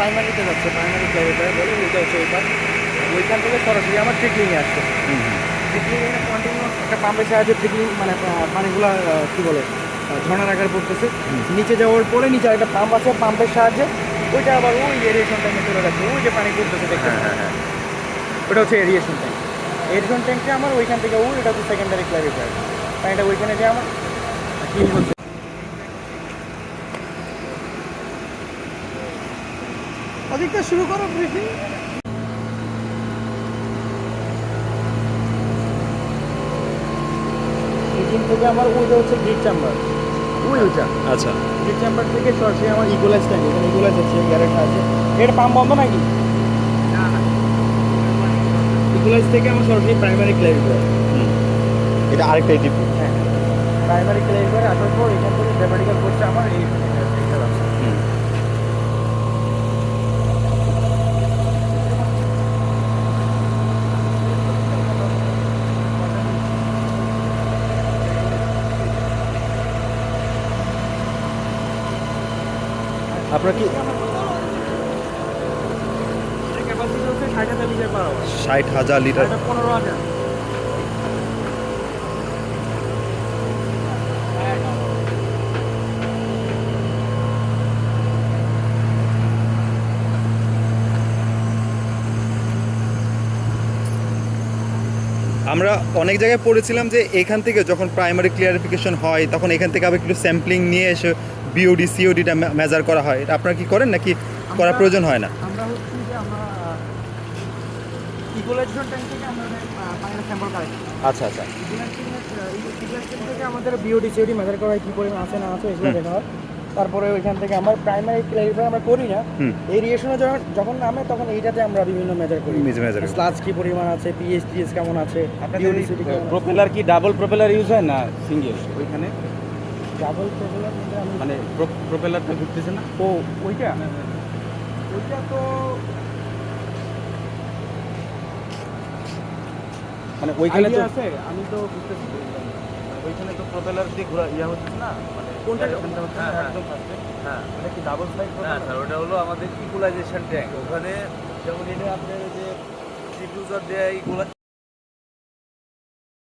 প্রাইমারিতে যাচ্ছে, primary clarifier বলে, ওইটা হচ্ছে ওইটা। ওইখান থেকে সরাসরি আমার ট্রিকলিংয়ে আসছে। ট্রিকলিংয়ে কন্টিনিউ একটা পাম্পের সাহায্যে ট্রিকলিং মানে পানিগুলো কী বলে ঝর্ণার আকার পড়তেছে। নিচে যাওয়ার পরে নিচে একটা পাম্প আছে, পাম্পের সাহায্যে ওইটা আবার ওই এরিয়েশন ট্যাঙ্কে চলে যাচ্ছে। ওই যে পানি পড়তেছে দেখতে, ওটা হচ্ছে এরিয়েশন ট্যাঙ্ক। এরিয়েশন ট্যাঙ্কটা আমার ওইখান থেকে এটা হচ্ছে সেকেন্ডারি ক্লারিফায়ার। পানিটা ওইখানে যে আমার ক্লিন হচ্ছে। ওদিকটা শুরু করো ব্রিফিং। এখান থেকে আমার ওইটা হচ্ছে গ্রিড চেম্বার, ওইটা। আচ্ছা, গ্রিড চেম্বার থেকে সরাসরি আমার ইকুয়ালাইজ ট্যাঙ্ক, এখানে ইকুয়ালাইজ আছে, গ্যারেট আছে। এটা পাম্প বন্ধ নাকি? ইকুয়ালাইজ থেকে আমার সরাসরি প্রাইমারি ক্লারিফায়ার। এটা আরেকটা ডিপ। হ্যাঁ, প্রাইমারি ক্লারিফায়ার আসার পর এখান থেকে ডেভার্টিক্যাল করছে আমার এই আছে। আপনার কি ক্যাপাসিটি হচ্ছে 60,000 লিটার পার আওয়ার। 60,000 লিটার? 15,000। আমরা অনেক জায়গায় পড়েছিলাম যে এখান থেকে যখন প্রাইমারি ক্লিয়ারিফিকেশন হয় তখন এখান থেকে আবার একটু স্যাম্পলিং নিয়ে এসে বিওডি সিওডিটা মেজার করা হয়। এটা আপনারা কি করেন নাকি করার প্রয়োজন হয় না? আমরা হচ্ছে যে আমরা ইকুয়ালাইজেশন ট্যাঙ্ক থেকে আমরা পানির স্যাম্পল কালেক্ট করি। আচ্ছা আচ্ছা। ইকুয়ালাইজেশন থেকে আমাদের বিওডি সিওডি মেজার করা হয়, কী পরিমাণ আছে না আছে এগুলো দেখা হয়। তারপরে ওইখান থেকে আমার প্রাইমারি ক্লারিফায়ার আমরা করি না, এই রিয়েশনে যখন নামে তখন এইটাতে আমরা বিভিন্ন মেজার করি। স্লাজ কী পরিমাণ আছে, পিএইচ টিএস কেমন আছে, বিওডি সিওডি কেমন আছে। প্রপেলার কি ডাবল প্রপেলার ইউজ হয় না সিঙ্গেল? ওইখানে ডাবল প্রপেলার মানে প্রপেলারটা ঘুরতেছে না? ও ওইটা ওইটা তো মানে ওইখানে তো আছে, আমি তো বুঝতেছি। ওইখানে তো প্রপেলার দিয়ে ঘোরা হচ্ছে না, মানে কোনটা? একদম ফার্স্টে। হ্যাঁ এটা কি ডাবল সাইড হ্যাঁ প্রপেলার? স্যার, ওটা হলো আমাদের ইকুয়ালাইজেশন ট্যাঙ্ক। ওখানে যেমন এটা আপনার যে ডিফিউজার দেয়